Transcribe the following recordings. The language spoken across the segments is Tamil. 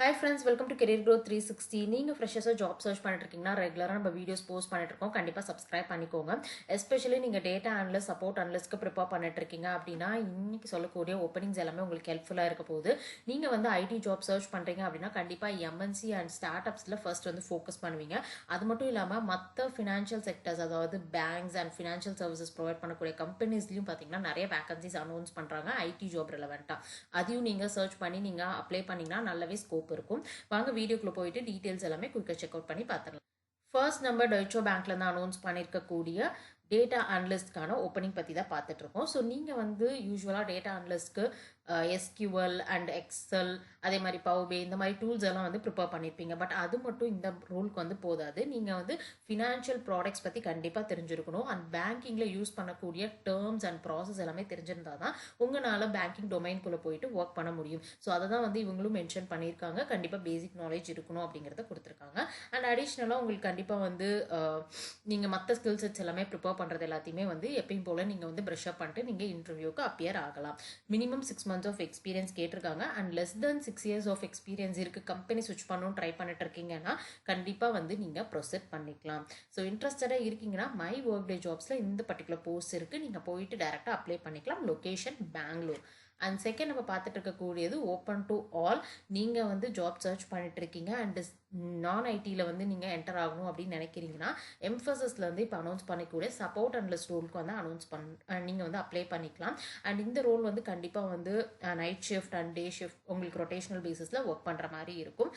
Hi friends, welcome to Career Growth 360. நீங்க ஃப்ரெஷர்ஸா ஜாப் சர்ச் பண்ணிட்டு இருக்கீங்கன்னா ரெகுலரா நம்ம வீடியோஸ் போஸ்ட் பண்ணிட்டு இருக்கோம். கண்டிப்பா சப்ஸ்கிரைப் பண்ணிக்கோங்க. எஸ்பெஷலி நீங்க டேட்டா அனலிஸ்ட், சப்போர்ட் அனலிஸ்ட்க்கு ப்ரிப்பேர் பண்ணிட்டு இருக்கீங்க அப்படின்னா இன்னைக்கு சொல்லக்கூடிய ஓப்பனிங்ஸ் எல்லாமே உங்களுக்கு ஹெல்ப்ஃபுல்லா இருக்க போகுது. நீங்க வந்து ஐடி ஜாப் சர்ச் பண்றீங்க அப்படின்னா கண்டிப்பா எம்என்சி அண்ட் ஸ்டார்ட் அப்ஸ்ல ஃபர்ஸ்ட் வந்து ஃபோக்கஸ் பண்ணுவீங்க. அது மட்டும் இல்லாம மற்ற ஃபினான்ஷியல் செக்டர்ஸ், அதாவது banks and financial services provide பண்ணக்கூடிய கம்பெனிஸ்லயும் பாத்தீங்கன்னா நிறைய வேகன்சிஸ் அனௌன்ஸ் பண்றாங்க ஐடி ஜாப் ரெலவெண்டா. அதையும் நீங்க சர்ச் பண்ணி நீங்க அப்ளை பண்ணீங்கன்னா நல்லாவே ஸ்கோப் இருக்கும். வாங்க வீடியோக்குள்ள போயிட்டு டீடைல்ஸ் எல்லாமே குயிக்கா செக் அவுட் பண்ணி பார்த்துடலாம். ஃபர்ஸ்ட் நம்பர் டைச்சோ பேங்க்ல இருந்து அனௌன்ஸ் பண்ணியிருக்கக்கூடிய டேட்டா அனலிஸ்ட்கான ஓப்பனிங் பற்றி தான் பார்த்துட்டு இருக்கோம். ஸோ நீங்கள் வந்து யூஸ்வலாக டேட்டா அனலிஸ்ட்க்கு எஸ்கியூஎல் அண்ட் எக்ஸல், அதே மாதிரி பவர்பே, இந்த மாதிரி டூல்ஸ் எல்லாம் வந்து ப்ரிப்பேர் பண்ணியிருப்பீங்க. பட் அது மட்டும் இந்த ரோலுக்கு வந்து போதாது. நீங்கள் வந்து ஃபினான்ஷியல் ப்ராடக்ட்ஸ் பற்றி கண்டிப்பாக தெரிஞ்சிருக்கணும். அண்ட் பேங்கிங்கில் யூஸ் பண்ணக்கூடிய டேர்ம்ஸ் அண்ட் ப்ராசஸ் எல்லாமே தெரிஞ்சிருந்தா தான் உங்களால் பேங்கிங் டொமைன்குள்ளே போயிட்டு ஒர்க் பண்ண முடியும். ஸோ அதை தான் வந்து இவங்களும் மென்ஷன் பண்ணியிருக்காங்க. கண்டிப்பாக பேசிக் நாலேஜ் இருக்கணும் அப்படிங்கிறத கொடுத்துருக்காங்க. அண்ட் அடிஷ்னலாக உங்களுக்கு கண்டிப்பாக வந்து நீங்கள் மற்ற ஸ்கில் செட்ஸ் எல்லாமே ப்ரிப்பேர் பண்ணுறது எல்லாத்தையுமே வந்து எப்பயும் போல் நீங்கள் வந்து ப்ரஷ் அப் பண்ணிட்டு நீங்கள் இன்டர்வியூக்கு அப்பியர் ஆகலாம். மினிமம் 6 months ஆஃப் எக்ஸ்பீரியன்ஸ் கேட்டிருக்காங்க. And less than 6 years of experience இருக்குது, கம்பெனி ஸ்விட்ச் பண்ணணும் ட்ரை பண்ணிட்டு இருக்கீங்கன்னா கண்டிப்பாக வந்து நீங்கள் ப்ரொசீட் பண்ணிக்கலாம். ஸோ இன்ட்ரெஸ்டடாக இருக்கீங்கன்னா மை ஒர்க் டே ஜாப்ஸில் இந்த பர்டிகுலர் போஸ்ட் இருக்குது, நீங்கள் போயிட்டு டேரெக்டாக அப்ளை பண்ணிக்கலாம். லொக்கேஷன் பெங்களூர். அண்ட் செகண்ட் நம்ம பார்த்துட்டு இருக்கக்கூடியது ஓப்பன் டு ஆல். நீங்கள் வந்து ஜாப் சர்ச் பண்ணிட்டு இருக்கீங்க அண்ட் நான் ஐடியில் வந்து நீங்கள் என்டர் ஆகணும் அப்படின்னு நினைக்கிறீங்கன்னா எம்ஃபசிஸ்ல வந்து இப்போ அனௌன்ஸ் பண்ணிக்கூடிய சப்போர்ட் அனலிஸ்ட் ரோலுக்கு வந்து நீங்கள் வந்து அப்ளை பண்ணிக்கலாம். அண்ட் இந்த ரோல் வந்து கண்டிப்பாக வந்து night shift and day shift உங்களுக்கு ரொட்டேஷனல் பேசிஸில் ஒர்க் பண்ணுற மாதிரி இருக்கும்.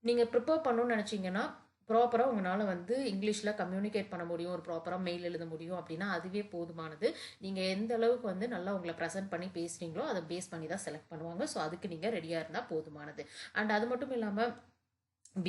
நீங்கள் ப்ரிப்பேர் பண்ணணும்னு நினச்சிங்கன்னா ப்ராப்பராக உங்களால் வந்து இங்கிலீஷில் கம்யூனிகேட் பண்ண முடியும், ஒரு ப்ராப்பராக மெயில் எழுத முடியும் அப்படின்னா அதுவே போதுமானது. நீங்கள் எந்த அளவுக்கு வந்து நல்லா உங்களை ப்ரெசென்ட் பண்ணி பேசுகிறீங்களோ அதை பேஸ் பண்ணி தான் செலக்ட் பண்ணுவாங்க. ஸோ அதுக்கு நீங்கள் ரெடியாக இருந்தால் போதுமானது. அண்ட் அது மட்டும் இல்லாமல்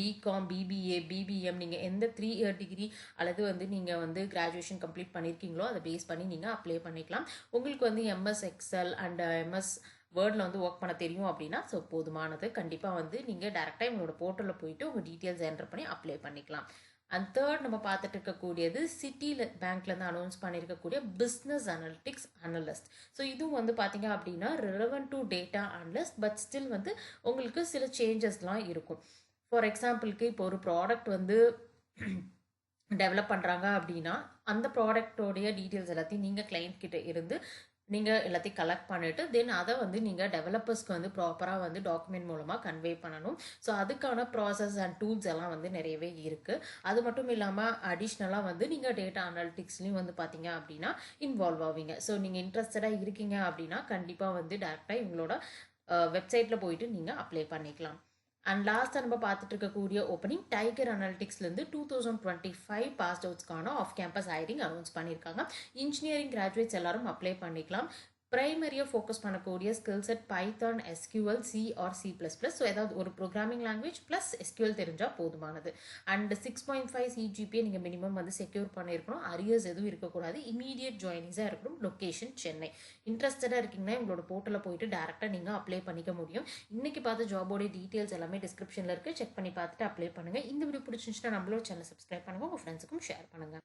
பிகாம், பிபிஏ, பிபிஎம் நீங்கள் எந்த 3 year டிகிரி அல்லது வந்து நீங்கள் வந்து கிராஜுவேஷன் கம்ப்ளீட் பண்ணியிருக்கீங்களோ அதை பேஸ் பண்ணி நீங்கள் அப்ளை பண்ணிக்கலாம். உங்களுக்கு வந்து எம்எஸ் எக்ஸல் அண்ட் எம்எஸ் வேர்டில் வந்து ஒர்க் பண்ண தெரியும் அப்படின்னா ஸோ போதுமானது. கண்டிப்பாக வந்து நீங்கள் டேரெக்டாக உங்களோட போர்ட்டலில் போயிட்டு உங்கள் டீட்டெயில்ஸ் என்டர் பண்ணி அப்ளை பண்ணிக்கலாம். அண்ட் தேர்ட் நம்ம பார்த்துட்டு இருக்கக்கூடியது சிட்டியில் பேங்க்லேருந்து அனௌன்ஸ் பண்ணியிருக்கக்கூடிய பிஸ்னஸ் அனலிட்டிக்ஸ் அனலிஸ்ட். ஸோ இதுவும் வந்து பார்த்தீங்க அப்படின்னா relevant to data analyst, but still வந்து உங்களுக்கு சில சேஞ்சஸ்லாம் இருக்கும். ஃபார் எக்ஸாம்பிளுக்கு இப்போ ஒரு ப்ராடக்ட் வந்து டெவலப் பண்ணுறாங்க அப்படின்னா அந்த ப்ராடக்டோடைய டீட்டெயில்ஸ் எல்லாத்தையும் நீங்கள் கிளைண்ட் கிட்ட இருந்து நீங்கள் எல்லாத்தையும் கலெக்ட் பண்ணிவிட்டு தென் அதை வந்து நீங்கள் டெவலப்பர்ஸ்க்கு வந்து ப்ராப்பராக வந்து டாக்குமெண்ட் மூலமாக கன்வே பண்ணணும். ஸோ அதுக்கான ப்ராசஸ் அண்ட் டூல்ஸ் எல்லாம் வந்து நிறையவே இருக்குது. அது மட்டும் இல்லாமல் அடிஷ்னலாக வந்து நீங்கள் டேட்டா அனாலிட்டிக்ஸ்லையும் வந்து பார்த்தீங்க அப்படின்னா இன்வால்வ் ஆவீங்க. ஸோ நீங்கள் இன்ட்ரெஸ்டடாக இருக்கீங்க அப்படின்னா கண்டிப்பாக வந்து டேரெக்டாக இவங்களோட வெப்சைட்டில் போயிட்டு நீங்கள் அப்ளை பண்ணிக்கலாம். அண்ட் லாஸ்ட்டாக நம்ம பார்த்துட்டு இருக்கக்கூடிய ஓப்பனிங் டைகர் அனாலிட்டிக்ஸ்லேருந்து 2025 பாஸ்ட் அவுட்ஸ்க்கான ஆஃப் கேம்பஸ் ஹைரிங் அனௌன்ஸ் பண்ணியிருக்காங்க. இன்ஜினியரிங் கிராஜுவேட்ஸ் எல்லாரும் அப்ளை பண்ணிக்கலாம். ப்ரைமரியாக ஃபோக்கஸ் பண்ணக்கூடிய skill set Python, SQL, C or C++. So ஏதாவது ஒரு ப்ரோக்ராமிங் லாங்குவேஜ் ப்ளஸ் எஸ்கியூஎல் தெரிஞ்சால் போதுமானது. அண்ட் 6.5 CGPA நீங்கள் மினிமம் வந்து செக்யூர் பண்ணியிருக்கணும். அரியர்ஸ் எதுவும் இருக்கக்கூடாது. இமீடியட் ஜாயினிங்ஸாக இருக்கணும். லொக்கேஷன் சென்னை. இன்ட்ரெஸ்டடாக இருக்கீங்கன்னா உங்களோட போர்ட்டலில் போயிட்டு டேரெக்டாக நீங்கள் அப்ளை பண்ணிக்க முடியும். இன்றைக்கி பார்த்த ஜாபோடைய டீட்டெயில்ஸ் எல்லாமே டிஸ்கிரிப்ஷனில் இருக்குது, செக் பண்ணி பார்த்துட்டு அப்ளை பண்ணுங்கள். இந்த வீடியோ பிடிச்சிருந்துச்சுன்னா நம்மளோட சேனல் சப்ஸ்கிரைப் பண்ணுங்கள், உங்கள் ஃப்ரெண்ட்ஸுக்கும் ஷேர் பண்ணுங்கள்.